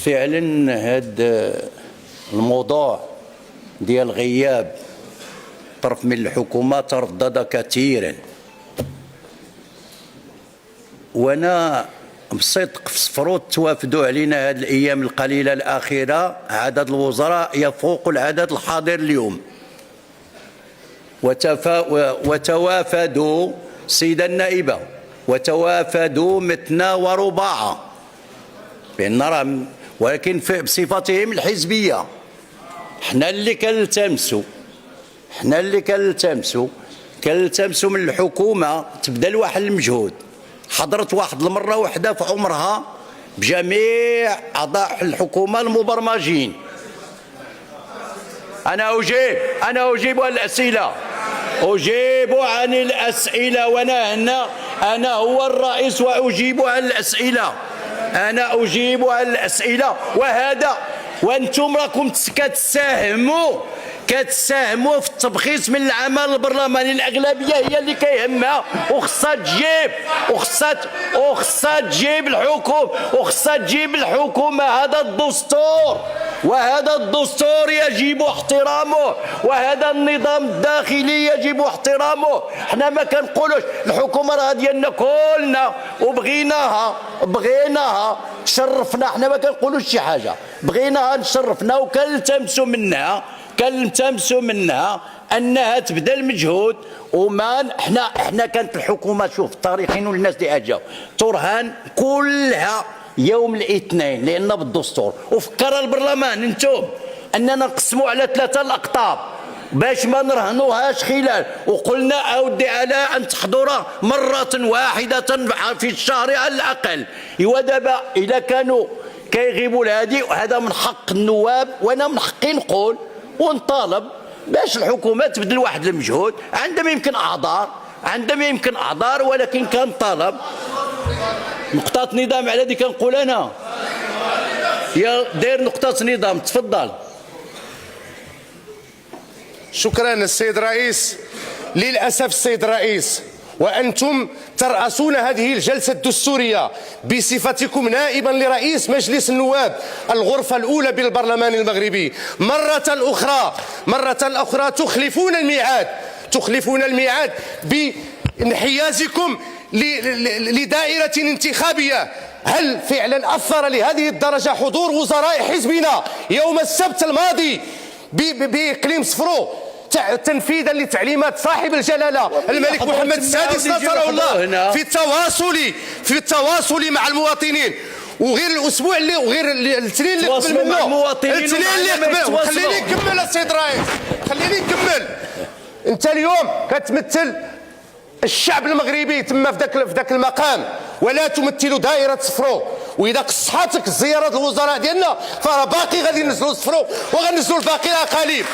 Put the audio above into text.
فعلا هذا الموضوع ديال غياب طرف من الحكومة تردد كثيرا، وانا بصدق في صفروت توافدوا علينا هذه الايام القليله الاخيره عدد الوزراء يفوق العدد الحاضر اليوم، وتوافدوا سيدة النائبة، وتوافدوا مثنى ورباعة بأن راه، ولكن بصفتهم الحزبية حنا اللي كنلتمسوا من الحكومة تبذل واحد المجهود. حضرت واحد المرة واحدة في عمرها بجميع أعضاء الحكومة المبرمجين. أنا أجيب عن الأسئلة، أجيب عن الأسئلة، وأنا هنا أنا هو الرئيس وأجيب عن الأسئلة، أنا أجيب عن الأسئلة. وهذا وأنتم راكم كتساهموا في التبخيص من العمل البرلماني. الأغلبية هي اللي كيهمها، وخصها تجيب الحكومة هذا الدستور، وهذا الدستور يجب احترامه، وهذا النظام الداخلي يجب احترامه. احنا ما كنقولوش الحكومة راه ديالنا كلنا وبغيناها تشرفنا، احنا ما كنقولوش شي حاجة، بغيناها نشرفنا وكنلتمسوا منها انها تبذل مجهود. وما احنا كانت الحكومه، شوف التاريخيين والناس اللي اجاو ترهان كلها يوم الاثنين لان بالدستور، وفكر البرلمان انتم اننا نقسموا على 3 الأقطاب باش ما نرهنوهاش خلال، وقلنا اودي على ان تحضر مره واحده في الشهر على الاقل. ايوا دابا اذا كانوا كيغيبوا لهذه، وهذا من حق النواب، وانا من حقي نقول ونطالب باش الحكومه تبذل واحد المجهود. عندما يمكن اعذار، ولكن كان طلب نقطه نظام. على هذه كنقول انا يا داير نقطه نظام. تفضل. شكرا السيد الرئيس. للاسف السيد الرئيس، وأنتم ترأسون هذه الجلسة الدستورية بصفتكم نائبا لرئيس مجلس النواب الغرفة الأولى بالبرلمان المغربي، مرة أخرى تخلفون الميعاد بانحيازكم لدائرة انتخابية. هل فعلا أثر لهذه الدرجة حضور وزراء حزبنا يوم السبت الماضي بإقليم صفرو تنفيذا لتعليمات صاحب الجلالة الملك محمد السادس نصره الله في التواصل مع المواطنين؟ وغير الاسبوع اللي وغير الاثنين اللي قبل منه، خليني نكمل السيد الرئيس، خليني نكمل. انت اليوم كتمثل الشعب المغربي تما في ذاك المقام، ولا تمثل دائرة صفرو. واذا قصحاتك زيارة الوزراء ديالنا فراه باقي غادي ننزلوا صفرو وغنزلوا لباقي الاقاليم.